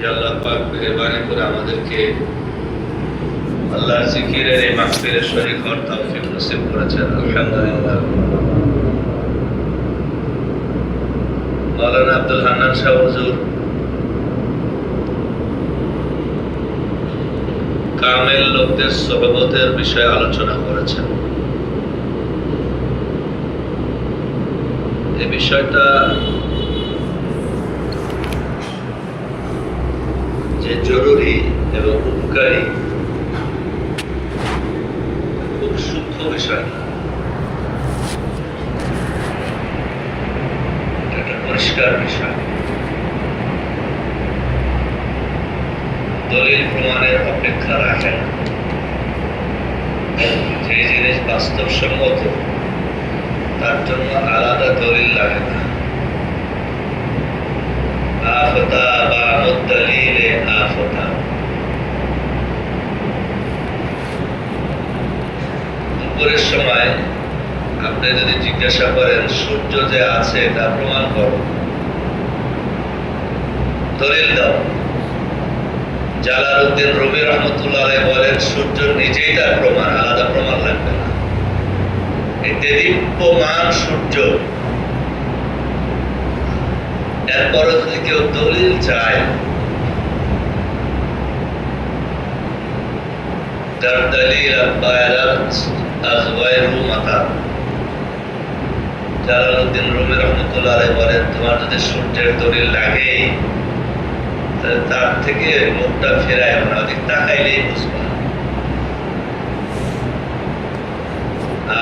যে আল্লাহ পাক মেহেরবানি করে আমাদেরকে আল্লাহর জিকিরের এই মাহফিলে শরীক হওয়ার তৌফিক নসিব করেছেন। আলহামদুলিল্লাহ। মাওলানা আব্দুল হান্নান শাহ হুজুর কামেল লোকদের সোহবতের বিষয়ে আলোচনা করেছেন। এই বিষয়টা যে জরুরি এবং উপকারী, খুব সূক্ষ্ম বিষয় না, এটা পরিষ্কার বিষয়। দলিল প্রমাণের অপেক্ষা রাখে না। যে জিনিস বাস্তবসম্মত তার জন্য আলাদা দলিল লাগে না। আফতা বা মুদ্দালিলে আফতা। দুপুরের সময় আপনি যদি জিজ্ঞাসা করেন সূর্য যে আছে তা প্রমাণ করো, দলিল দাও, জালালউদ্দিন রুমি রহমতুল্লাহ আলাইহি বলেন সূর্য নিজেই তার প্রমাণ, আলাদা প্রমাণ লাগবে না। এই দেদীপ্যমান সূর্য, এরপরে যদি কেউ দলিল চায়, তার দলিল জালালউদ্দিন রুমি রহমতুল্লাহ আলাইহি বলেন তোমার যদি সূর্যের দলিল লাগে তার থেকে মুখটা ফেরায় না, ওদিক তাকাইলেই বুঝবা।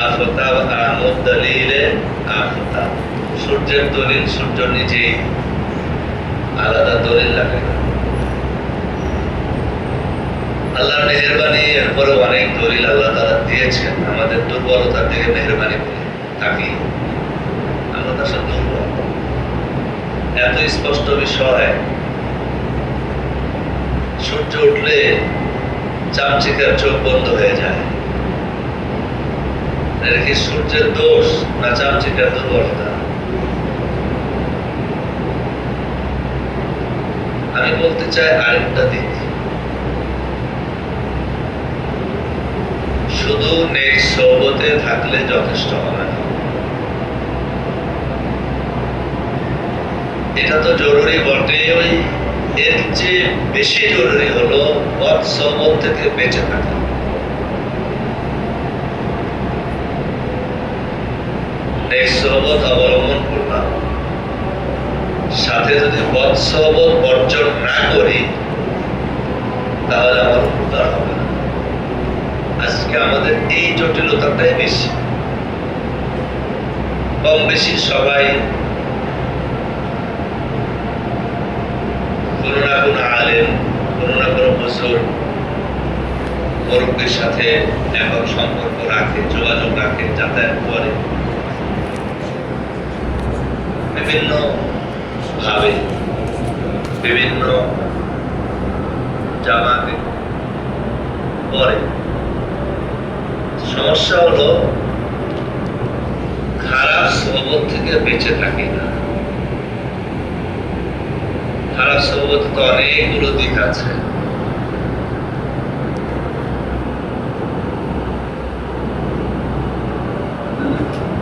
আফতা আমদ দলিলে আফতা, সূর্যের দলিল সূর্য নিজেই, আলাদা দলিল লাগে না। আল্লাহর মেহেরবানি, এরপরে অনেক দলিল আল্লাহ তাআলা দিয়েছেন। আমাদের দুর্বলতার দিকে মেহেরবানি করে থাকি, আমরা তার সাথে দুর্বল। এত স্পষ্ট বিষয়, সূর্য উঠলে চামচিকার চোখ বন্ধ হয়ে যায়। এটা কি সূর্যের দোষ না চামচিকার দুর্বলতা? আমি বলতে চাই আরেকটা দিক, শুধু নেক সোহবতে থাকলে যথেষ্ট হবে না। এটা তো জরুরি বটে, ওই এর চেয়ে বেশি জরুরি হলো বদ সোহবত থেকে বেঁচে থাকা। নেক সোহবত অবলম্বন করলাম, সাথে যদি বদ সোহবত বর্জন না করি তাহলে আমার উপকার হবে না। আজকে আমাদের এই জটিলতাটাই বেশি। কম বেশি সবাই কোনো না কোনো আলেম, কোনো না কোনো হুজুর, মুরব্বির সাথে এখন সম্পর্ক রাখে, যোগাযোগ রাখে, যাতায়াত করে বিভিন্ন ভাবে, বিভিন্ন জামাতে পরে। সমস্যা হলো খারাপ সোহবত থেকে বেঁচে থাকি না। খারাপ সোহবত তো অনেকগুলো দিক আছে।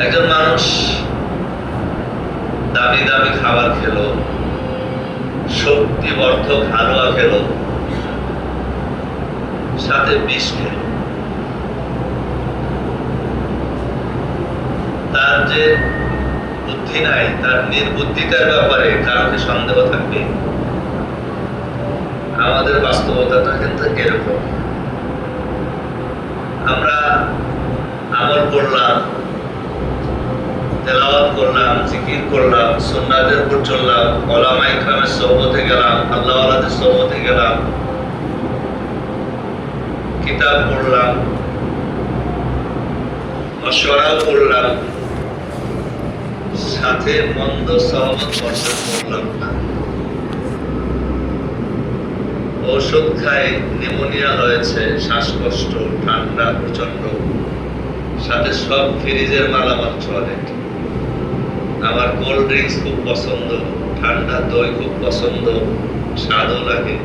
একজন মানুষ দামি দামি খাবার খেলো, শক্তিবর্ধক হালুয়া খেলো, সাথে বিষ খেলো, তার যে বুদ্ধি নাই, তার নির্বুদ্ধিতার ব্যাপারে কারোকে সন্দেহ থাকবে? আমাদের বাস্তবতাটা কিন্তু এরকম। আমরা আমল করলাম, তেলাওয়াত করলাম, জিকির করলাম, সুন্নাতের উপর চললাম, ওলামা ইকরামের সোহবতে গেলাম, আল্লাহ ওয়ালাদের সোহবতে গেলাম, কিতাব পড়লাম, মশওয়ারাও করলাম, সাথে মন্দ সোহবত বর্জন করলাম না। ঔষধ খাই, নিউমোনিয়া হয়েছে, শ্বাসকষ্ট, ঠান্ডা প্রচন্ড, সাথে সব ফ্রিজের মালামাল চলে। আমার কোল্ড ড্রিঙ্কস খুব পছন্দ, ঠান্ডা দই খুব পছন্দ, স্বাদও লাগে,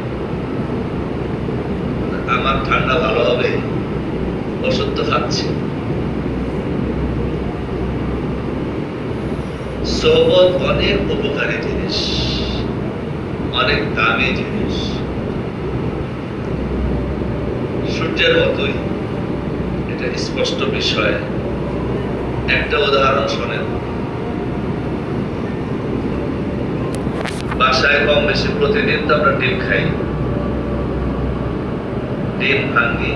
তো খাচ্ছি। সোহবত অনেক উপকারী জিনিস, অনেক দামি জিনিস, সূর্যের মতোই। এটা স্পষ্ট বিষয়। একটা উদাহরণ শোনেন। বাসায় কম বেশি প্রতিদিন তো আমরা ডিম খাই, ডিম ভাঙ্গি,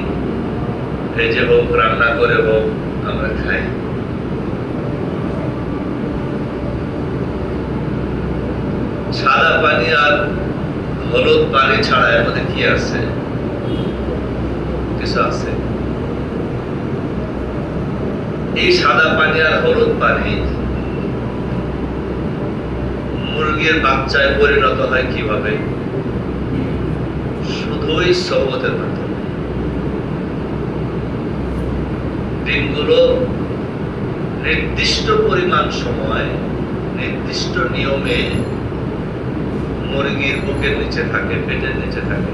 ভেজে হোক রান্না করে হোক আমরা খাই। সাদা পানি আর হলুদ পানি ছাড়া এর মধ্যে কি আছে? কিছু আছে? এই সাদা পানি আর হলুদ পানি মুরগির বাচ্চায় পরিণত হয় কিভাবে? শুধুই সোহবতের মাধ্যমে। ডিমগুলো নির্দিষ্ট পরিমাণ সময় নির্দিষ্ট নিয়মে মুরগির বুকের নিচে থাকে, পেটের নিচে থাকে।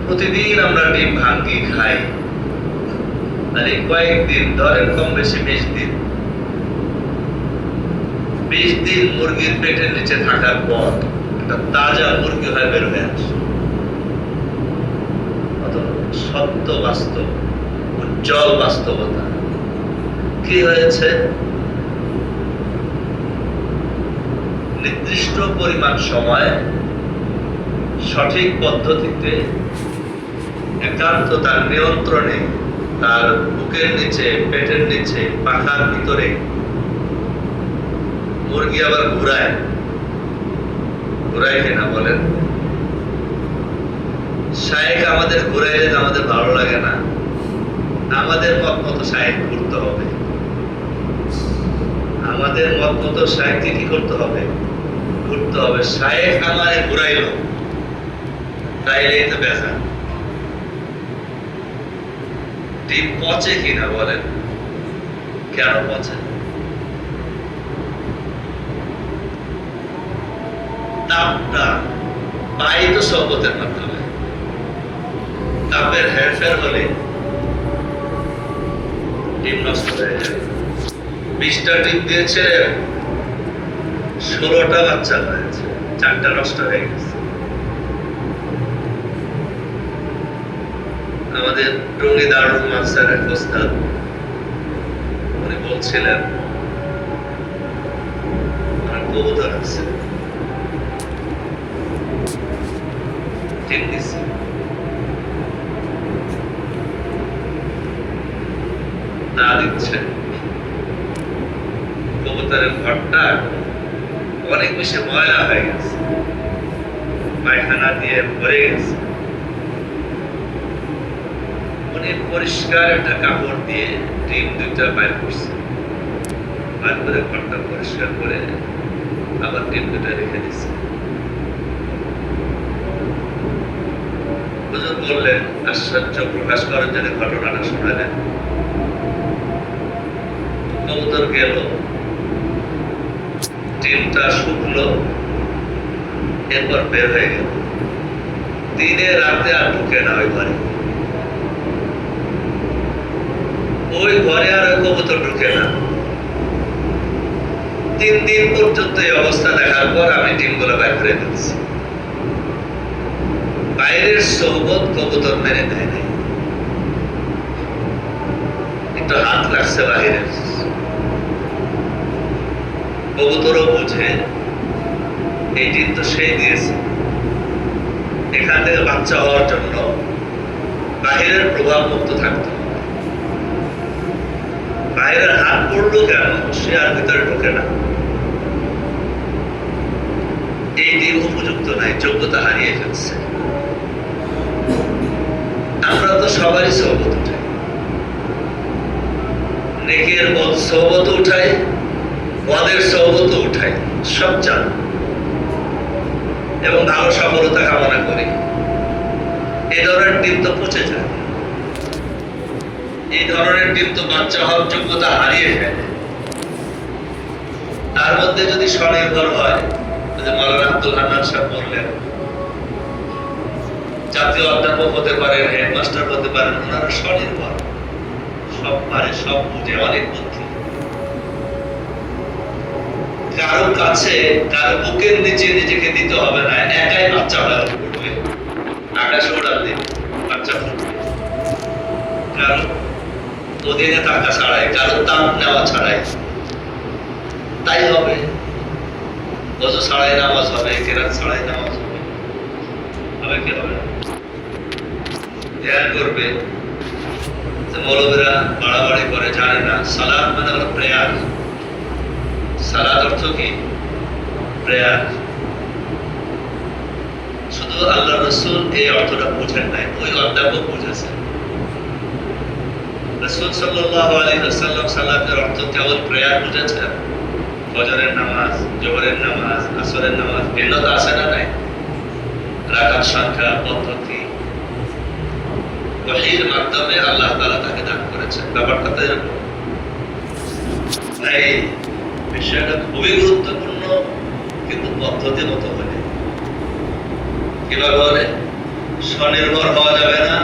প্রতিদিন আমরা ডিম ভাঙ্গি খাই, আর এই কয়েকদিন, ধরেন কম বেশি 20 দিন, 20 দিন মুরগির পেটের নিচে থাকার পর একটা তাজা মুরগি হয়ে বের হয়ে আসে। সত্য বাস্তব, উজ্জ্বল বাস্তবতা। কি হয়েছে? নির্দিষ্ট পরিমাণ সময় সঠিক পদ্ধতিতে একান্ত তার নিয়ন্ত্রণে তার বুকের নিচে, পেটের নিচে, পাখার ভিতরে মুরগি আবার ঘুরায় কিনা বলেন? শায়েক আমাদের ঘুরাইলে আমাদের ভালো লাগে না। আমাদের মত মতো শায়েক ঘুরতে হবে। আমাদের মত মতো শায়েককে কি করতে হবে? ঘুরতে হবে। শায়েক আমারে ঘুরাইল, তাইলেই তো বেজা। ডিম পচে কিনা বলেন? কেন পচে? তাপটা পাই তো সোহবতের মাধ্যমে। তাপের হেরফের হলে ডিম নষ্ট হয়ে যায়। 20টা ডিম দিয়েছে, 16টা বাচ্চা হয়েছে, 4টা নষ্ট হয়ে গেছে। আমাদের টঙ্গী দারুল মাদ্রাসার এক ওস্তাদ উনি বলছিলেন, আমার কবুতর আছে, ডিম দিচ্ছে, না দিচ্ছে। কবুতরের ঘরটা অনেক বেশি ময়লা হয়ে গেছে, পায়খানা দিয়ে ভরে গেছে। উনি পরিষ্কার একটা কাপড় দিয়ে ডিম 2টা বাইর করছে, বাইর করে ঘরটা পরিষ্কার করে আবার ডিম 2টা রেখে দিচ্ছে। হুজুর বললেন, আশ্চর্য প্রকাশ করার জন্য ঘটনাটা শোনালেন। কবুতর গেল, ডিমটা শুকলো, এরপর বের হয়ে গেল। দিনে রাতে আর ঢুকে না ওই ঘরে। ওই ঘরে আর ওই কবুতর ঢুকে না। 3 দিন পর্যন্ত এই অবস্থা দেখার পর আমি ডিমগুলো বের করে দিচ্ছি। বাইরের সোহবত কবুতর মেনে নেয় নাই, একটু হাত লাগছে বাহিরের। কবুতরও বুঝে এই ডিম তো সেই দিয়েছে, এখান থেকে বাচ্চা হওয়ার জন্য বাহিরের প্রভাব মুক্ত থাকতে হবে। বাইরের হাত পড়লো কেন? সে আর ভিতরে ঢোকে না। এই ডিম উপযুক্ত নাই, যোগ্যতা হারিয়ে ফেলছে। আমরা তো সবারই সোহবত উঠাই, নেকের সোহবত উঠাই, বদের সোহবত উঠাই, সব চান এবং ভালো সফলতা কামনা করি। এই ধরনের ডিম তো পচে যায়, এই ধরনের ডিম তো বাচ্চা হওয়ার যোগ্যতা হারিয়ে ফেলে। তার মধ্যে যদি স্বনির্ভর হয়, মাওলানা আব্দুল হান্নান সাহেব বললেন, জাতীয় অধ্যাপক হতে পারেন, হেডমাস্টার হতে পারেন, ওনারা স্বনির্ভর, সব পারে, সব বুঝে, অনেক বুদ্ধি। কারো কাছে, কারো বুকের নিচে নিজেকে দিতে হবে না, একাই বাচ্চা হয়ে উঠবে, আকাশে উড়াল দিবে, বাচ্চা উঠবে। কারো অধীনে থাকা ছাড়াই, কারো দাম নেওয়া ছাড়াই, তাই হবে। ওযু ছাড়াই নামাজ হবে, কেরাত ছাড়াই নামাজ হবে, হবে কি হবে না? ধ্যান করবে। মৌলবীরা বাড়াবাড়ি করে, জানে না সালাত মানে হলো প্রেয়ার। সালাত অর্থ কি? প্রেয়ার। শুধু আল্লাহ রাসূল এই অর্থটা বুঝেন নাই, ওই অধ্যাপক বুঝেছেন। রাসূল সাল্লাল্লাহু আলাইহি ওয়াসাল্লাম সালাতের অর্থ কেবল প্রেয়ার বুঝেছেন। ফজরের নামাজ, জোহরের নামাজ, আসরের নামাজ, ভিন্নতা আছে না নাই? রাকাত সংখ্যা, পদ্ধতি, ওহীর মাধ্যমে আল্লাহ তাআলা তাকে দান করেছেন। ব্যাপারটা তো এরকম। তাই বিষয়টা খুবই গুরুত্বপূর্ণ, কিন্তু পদ্ধতি মতো হলে কিভাবে হলে? স্বনির্ভর হওয়া যাবে না,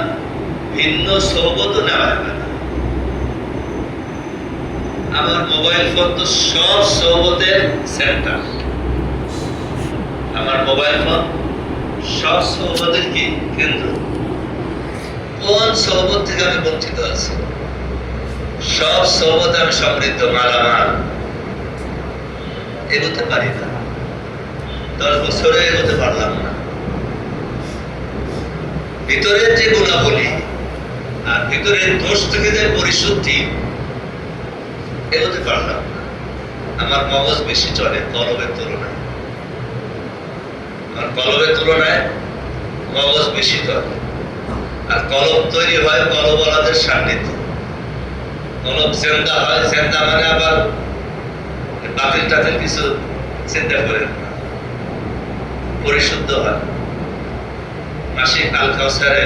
ভিন্ন সোহবতও নেওয়া যাবে না। আমার মোবাইল ফোন তো সব সোহবতের সেন্টার। আমার মোবাইল ফোন সব সোহবতের কি কেন্দ্র? কোন সোহবত থেকে আমি বঞ্চিত আছি? সব সোহবতে আমি সমৃদ্ধ, মালামাল। এগোতে পারি না, 10 বছরে এগোতে পারলাম না। ভিতরের যে গুণাবলী আর ভিতরের দোষ থেকে যে পরিশুদ্ধি, এগোতে পারলাম না। আমার মগজ বেশি চলে কলবের তুলনায়। আমার কলবের তুলনায় মগজ বেশি চলে। আর কলব তৈরি হয় কলবওয়ালাদের সান্নিধ্য। কলব জেন্দা হয়, জেন্দা মানে আবার বাতিল টাতিল কিছু চিন্তা করেন না, পরিশুদ্ধ হয়। মাসিক আল কাউসারে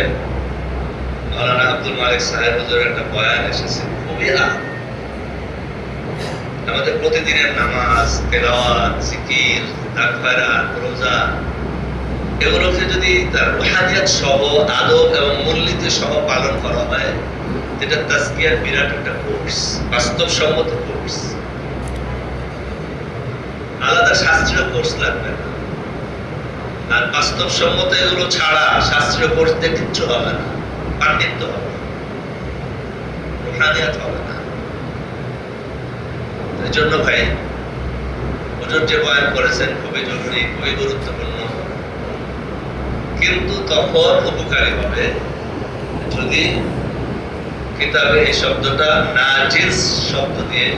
মাওলানা আব্দুল মালিক সাহেব হুজুরের একটা বয়ান এসেছে, খুবই আমাদের প্রতিদিনের নামাজ, তেলাওয়াত, জিকির, তাকবীরাত, রোজা, এগুলোকে যদি তার রুহানিয়াত সহ, আদব এবং মূলনীতি সহ পালন করা হয়, এটা তাজকিয়ার বিরাট একটা কোর্স, বাস্তবসম্মত কোর্স। আলাদা শাস্ত্রীয় কোর্স লাগবে না। আর বাস্তবসম্মত এগুলো ছাড়া শাস্ত্রীয় কোর্স দিয়ে কিচ্ছু হবে না, পাণ্ডিত্য হবে না, রুহানিয়াত হবে না। এই জন্য ভাই হুজুর যে বয়ান করেছেন খুবই জরুরি, খুবই গুরুত্বপূর্ণ, কিন্তু তখন উপকারী হবে যদি কিতাবে এই শব্দটা নাজিস শব্দ দিয়ে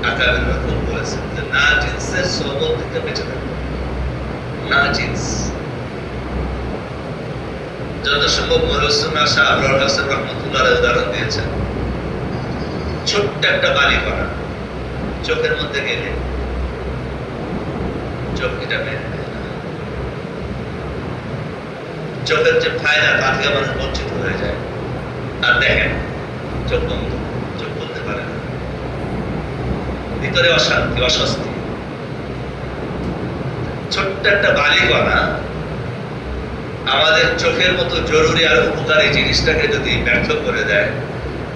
আকারের রকম বলেছেন, যে নাজিসের সোহবত থেকে বেঁচে থাকবে। নাজিস যত সম্ভব মহসুনা শাহ আবরার হাসান রহমতুল্লাহ উদাহরণ দিয়েছেন। ছোট্ট একটা বালি করা চোখের মধ্যে গেলে চোখ এটা মেরে দেয় না। চোখের যে ফায়দা তা থেকে মানুষ বঞ্চিত হয়ে যায়। আর দেখেন চোখ বন্ধ, চোখ বলতে পারে না, ভিতরে অশান্তি, অস্বস্তি। ছোট্ট একটা বালিকণা আমাদের চোখের মতো জরুরি আর উপকারী জিনিসটাকে যদি ব্যর্থ করে দেয়,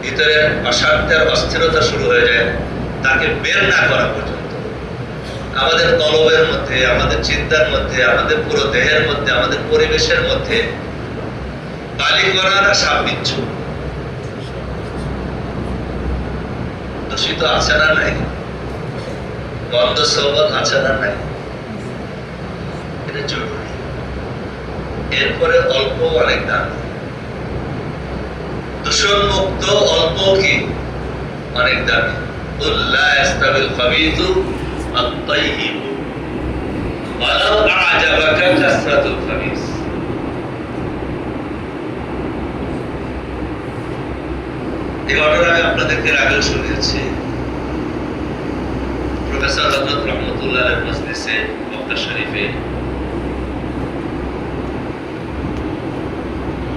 ভিতরে অশান্তি আর অস্থিরতা শুরু হয়ে যায়, তাকে বের না করা পর্যন্ত আমাদের কলবের মধ্যে, আমাদের চিন্তার মধ্যে, আমাদের পুরো দেহের মধ্যে, আমাদের পরিবেশের মধ্যে বালিকণারা সাপ বিচ্ছু দূষিত আছে না নাই? গন্ধ সোহবত আছে না নাই? এটা জরুরি। এরপরে অল্প অনেক দাম, দূষণ মুক্ত অল্প কি অনেক দামি। লা ইস্তাবিল খাবিথু আত-তাইয়িব ওয়ালাউ আ'জাবাকা কাসরাতুল খাবিস। এই ঘটনা আমি আপনাদেরকে আগেও শুনিয়েছি। প্রফেসর হযরত রহমতুল্লাহ মজলিসে মক্কা শরীফে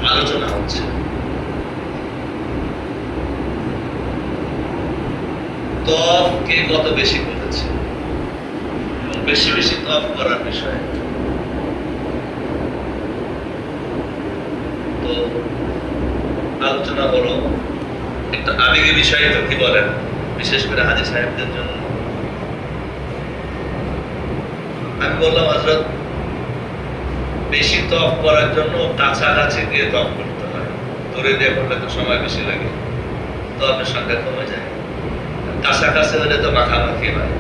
আলোচনা হচ্ছে। তফ কে কত বেশি করেছে এবং বেশি বেশি তফ করার বিষয়ে আলোচনা হলো একটু আবেগী বিষয়, তো কি বলেন, বিশেষ করে হাজী সাহেবদের জন্য। আমি বললাম হযরত বেশি তপ করার জন্য কাছাকাছি দিয়ে তপ করতে হয়, দূরে দিয়ে করলে তো সময় বেশি লাগে, তপের সংখ্যা কমে যায়। কাছাকাছি হলে তো মাখামাখি হয়।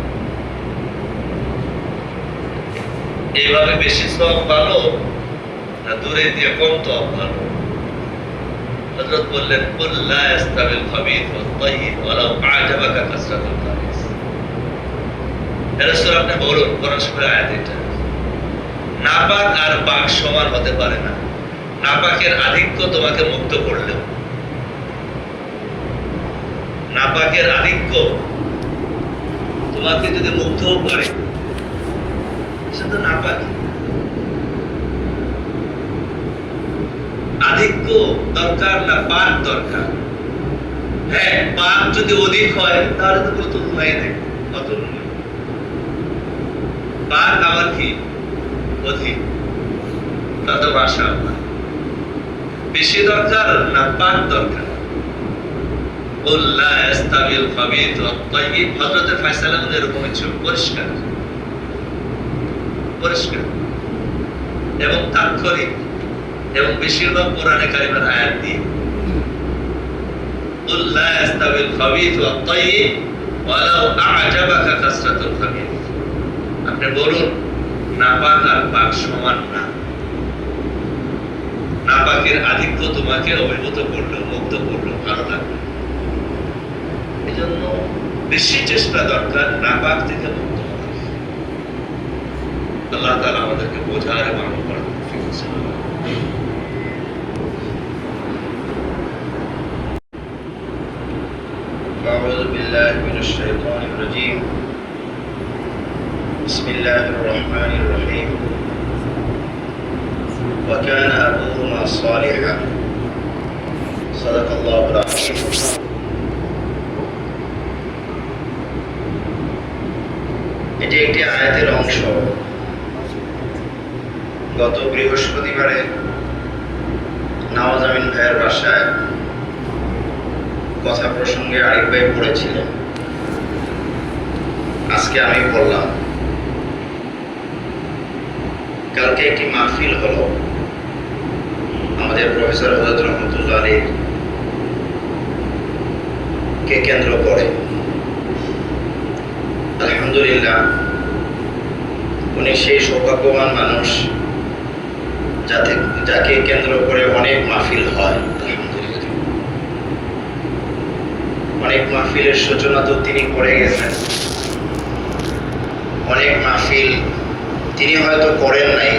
এইভাবে বেশি তপ ভালো না দূরে দিয়ে কম তপ ভালো? হযরত বললেন কুল লা ইস্তাবিল খাবিথ ওয়াত তাইয়্যিব ওয়ালাউ আ'জাবাকা কাসরাতুল খাবিথ। এ রাসূল, আপনি বলুন, কোরআন শরীফের আয়াত এটা, নাপাক আর পাক সমান হতে পারে না। নাপাকের আধিক্য তোমাকে মুক্ত করলেও, নাপাকের আধিক্য তোমাকে যদি মুক্তও করে, সেটা নাপাক। আধিক্য দরকার না পাক দরকার? হ্যাঁ, পাক যদি অধিক হয় তাহলে তো কোনো তুলনাই নেই, অতুলনীয়। পাক আবার কি অধিক, তা তো ভাষা। বেশি দরকার না পাক দরকার? কুল লা ইস্তাবিল খাবিথ ওয়াত তাইয়্যিব, হযরতের ফয়সালাগুলো এরকমই ছিল, পরিষ্কার পরিষ্কার এবং তাৎক্ষণিক, এবং বেশিরভাগ কোরআনে কারিমের আয়াত দিয়ে। কুল লা ইস্তাবিল খাবিথ ওয়াত তাইয়্যিব ওয়ালাউ আ'জাবাকা কাসরাতুল খাবিথ। আপনি বলুন, নাপাক আর পাক সমান না। নাপাকের আধিক্য তোমাকে অভিভূত করলো, মুক্ত করলো, ভালো লাগবে। এই জন্য বেশি চেষ্টা দরকার নাপাক থেকে মুক্ত হওয়ার। আল্লাহ তাআলা আমাদেরকে বোঝার এবং আমল করার তৌফিক দান। أعوذ بالله من الشيطان الرجيم. بسم الله الرحمن الرحيم. وكان أبوهما صالحا. صدق الله العظيم. এটি একটি আয়াতের অংশ। গত বৃহস্পতিবারে নওয়াজ আমিন ভাইয়ের বাসায় কথা প্রসঙ্গে আরিফ ভাই পড়েছিলেন, আজকে আমি বললাম। কালকে একটি মাহফিল হলো আমাদের প্রফেসর হযরত রহমতুল্লাহ আলাইহি কে কেন্দ্র করে। আলহামদুলিল্লাহ, উনি সেই সৌভাগ্যবান মানুষ যাকে কেন্দ্র করে অনেক মাহফিল হয়। অনেক মাহফিলের সূচনা তো তিনি করে গেছেন, অনেক মাহফিল তিনি হয়তো করেন নাই,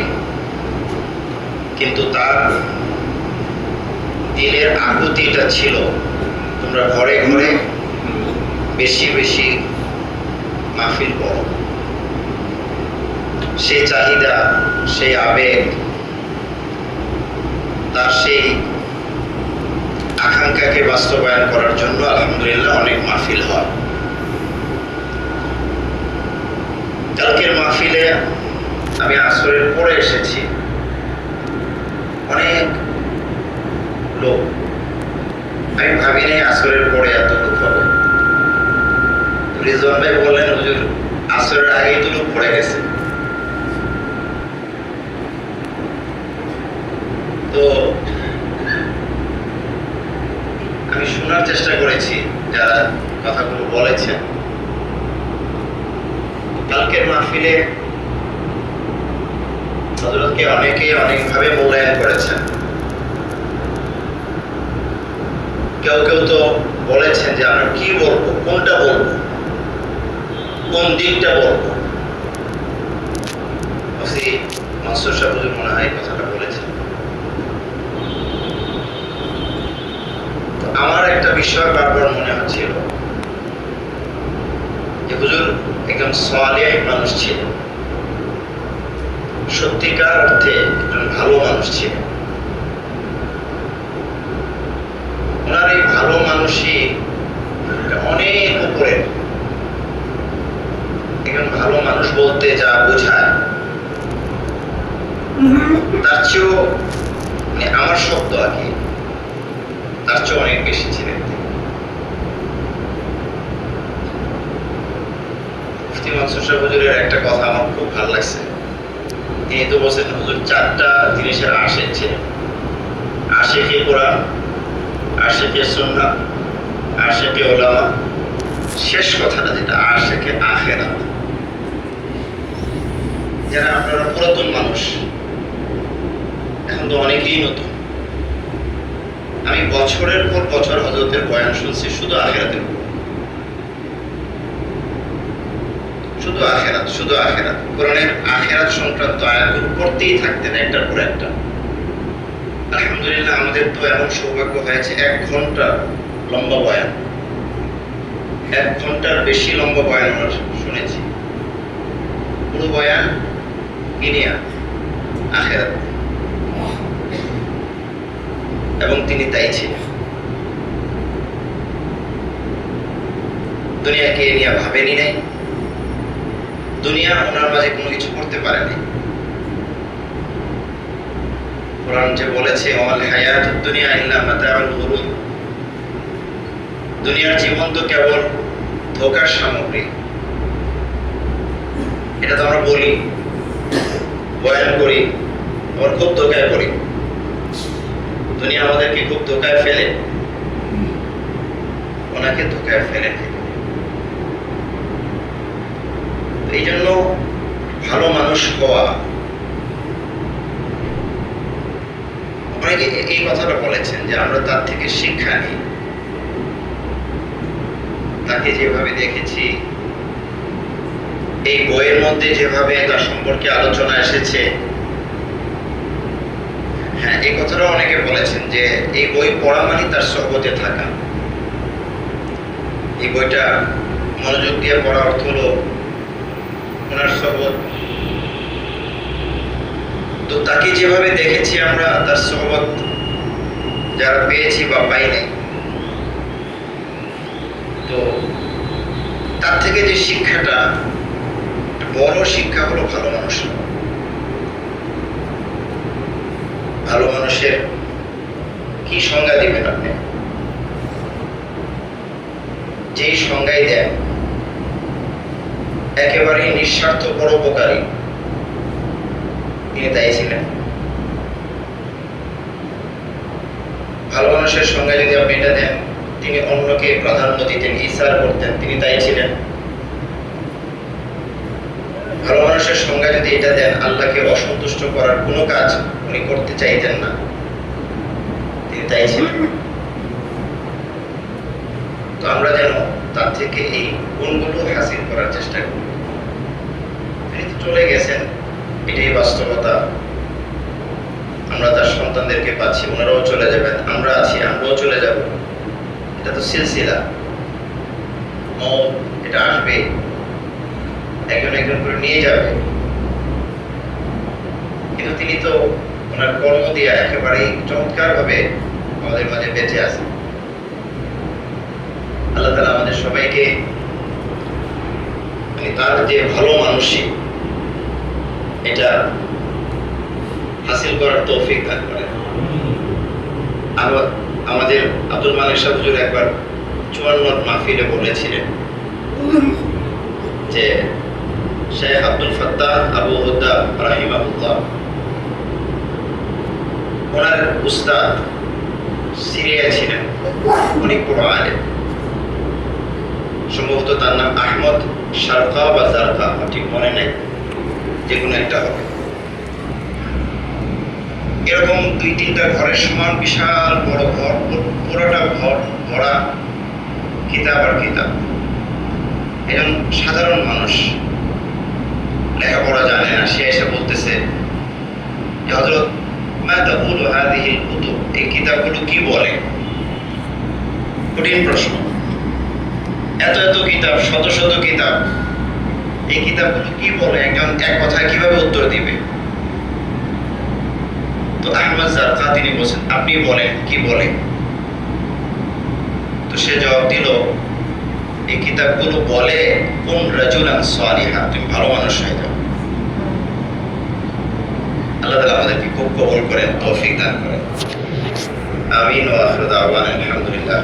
কিন্তু তার দিলের আকুতিটা ছিল, তোমরা ঘরে ঘরে বেশি বেশি মাহফিল করো। সেই চাহিদা, সেই আবেগ, তার সেই আকাঙ্ক্ষাকে বাস্তবায়ন করার জন্য আলহামদুলিল্লাহ অনেক মাহফিল হয়। কালকের মাহফিলে আমি আসরের পরে এসেছি, অনেক লোক, আমি ভাবিনি আসরের পরে এত লোক হবে। রিজওয়ান ভাই বললেন, হুজুর আসরের আগেই তো লোক পড়ে গেছে। তো আমি শোনার চেষ্টা করেছি যারা কথাগুলো বলেছেন। কালকের মাহফিলে হযরতকে অনেকে অনেকভাবে মূল্যায়ন করেছেন। কেউ কেউ তো বলেছেন যে আমরা কি বলবো, কোনটা বলবো, কোন দিকটা বলবো। মুফতি মানসুর সাহেব হুজুর মনে হয় কথাটা বলেছেন। আমার একটা বিষয় বারবার মনে হচ্ছিল যে হুজুর একজন সালেহ মানুষ ছিলেন, সত্যিকার অর্থে একজন ভালো মানুষ ছিলেন। ওনার এই ভালো মানুষই অনেক উপরে। একজন ভালো মানুষ বলতে যা বোঝায় তার চেয়েও, আমার শব্দ আর কি, তার চেয়ে অনেক বেশি ছিলেন। মুফতি মানসুর সাহেব হুজুরের একটা কথা আমার খুব ভালো লাগছে। তিনি তো বলছেন হুজুর 4টা জিনিসের আশিক ছিলেন: আশিকে কোরআন, আশিকে সুন্নাহ, আশিকে উলামা, শেষ কথাটা যেটা আশিকে আখিরাত। যারা আপনারা পুরাতন মানুষ, এখন তো অনেকেই নতুন, আমি বছরের পর বছর হযরতের বয়ান শুনছি শুধু আখিরাতের উপর, শুধু আখিরাত, শুধু আখিরাত। কোরআনের আখিরাত সংক্রান্ত আয়াতগুলো পড়তেই থাকতেন একটার পর একটা। আলহামদুলিল্লাহ, আমাদের তো এমন সৌভাগ্য হয়েছে 1 ঘন্টা লম্বা বয়ান, 1 ঘন্টার বেশি লম্বা বয়ান আমরা শুনেছি। পুরো বয়ান ইনিয়া আখিরাত, এবং তিনি তাই ছিলেন। দুনিয়াকে নিয়ে ভাবেনি নাই, দুনিয়া ওনার মাঝে কোনো কিছু করতে পারেনি। কোরআন যে বলেছে ওয়াল হায়াতুদ দুনিয়া ইল্লা মাতাউল গুরুর, দুনিয়ার জীবন তো কেবল ধোঁকার সামগ্রী। এটা তো আমরা বলি, বয়ান করি, আবার খুব ধোঁকায় পড়ি। দুনিয়া আমাদেরকে খুব ধোঁকায় ফেলে, ওনাকে ধোঁকায় ফেলে। এই জন্য ভালো মানুষ হওয়া, অনেকে এই কথাটা বলেছেন যে আমরা তার থেকে শিক্ষা নিই। তাকে যেভাবে দেখেছি, এই বইয়ের মধ্যে যেভাবে তার সম্পর্কে আলোচনা এসেছে, হ্যাঁ, এই কথাটা অনেকে বলেছেন যে এই বই পড়া মানে তার সহবতে থাকা। এই বইটা মনোযোগ দিয়ে পড়া অর্থ হলো ওনার সহবত। তো তাকে যেভাবে দেখেছি আমরা, তার সহবত যারা পেয়েছি বা পাই নাই, তো তার থেকে যে শিক্ষাটা, বড় শিক্ষা হলো ভালো মানুষ। ভালো মানুষের কি সংজ্ঞা দিবেন আপনি? যেই সংজ্ঞাই দেন একেবারেই নিঃস্বার্থ পরোপকারী, তিনি তাই ছিলেন। ভালো মানুষের সংজ্ঞা যদি আপনি এটা দেন, তিনি অন্যকে প্রাধান্য দিতেন, ইসার করতেন, তিনি তাই ছিলেন। ভালো মানুষের সংজ্ঞা যদি এটা দেন, আল্লাহকে অসন্তুষ্ট করার কোনো কাজ উনি করতে চাইতেন না, তিনি তাই ছিলেন। তো আমরা যেন তার থেকে এই গুণগুলো হাসিল করার চেষ্টা করি। তিনি তো চলে গেছেন, এটাই বাস্তবতা। আমরা তার সন্তানদেরকে পাচ্ছি, ওনারাও চলে যাবেন, আমরা আছি, আমরাও চলে যাব। এটা তো সিলসিলা, এটা আসবে, একজন একজন করে নিয়ে যাবে। কিন্তু তিনি তো ওনার কর্ম দিয়ে একেবারেই চমৎকার ভাবে আমাদের মাঝে বেঁচে আছেন। আল্লাহ তাআলা আমাদের সবাইকে তার যে ভালো মানুষই, এটা হাসিল করার তৌফিক দান করেন। আমাদের আব্দুল মালিক সাহেব হুজুর একবার 54 মাহফিলে বলেছিলেন যে শেখ আব্দুল ফাত্তাহ আবু হুদ্দা রাহিমাহুল্লাহ, ওনার উস্তাদ সিরিয়া ছিলেন, অনেক বড় আলেম, সম্ভবত তার নাম আহমদ শারকা বা জারকা, ঠিক মনে নেই, যে কোনো একটা হবে। এরকম 2-3টা ঘরের সমান বিশাল বড় ঘর, পুরোটা ঘর ভরা কিতাব আর কিতাব। একজন সাধারণ মানুষ, লেখাপড়া জানে না, সে এসে বলতেছে যে হযরত মা তাকুলু হাযিহিল কুতুব, এই কিতাবগুলো কি বলে? কঠিন প্রশ্ন। এত এত কিতাব, শত শত কিতাব, এই কিতাবগুলো কি বলে? একজন এক কথায় কিভাবে উত্তর দিবে? তো আহমদ জারকা তিনি বলছেন, আপনি বলেন কি বলে? তো সে জবাব দিল, এই কিতাবগুলো বলে কুন রাজুলান সালিহা, তুমি ভালো মানুষ হয়ে যাও। আল্লাহ তাআলা আমাদেরকে খুব কবুল করেন, তৌফিক দান করেন। আমিন ওয়া আখিরু দাওয়ানা আলহামদুলিল্লাহ।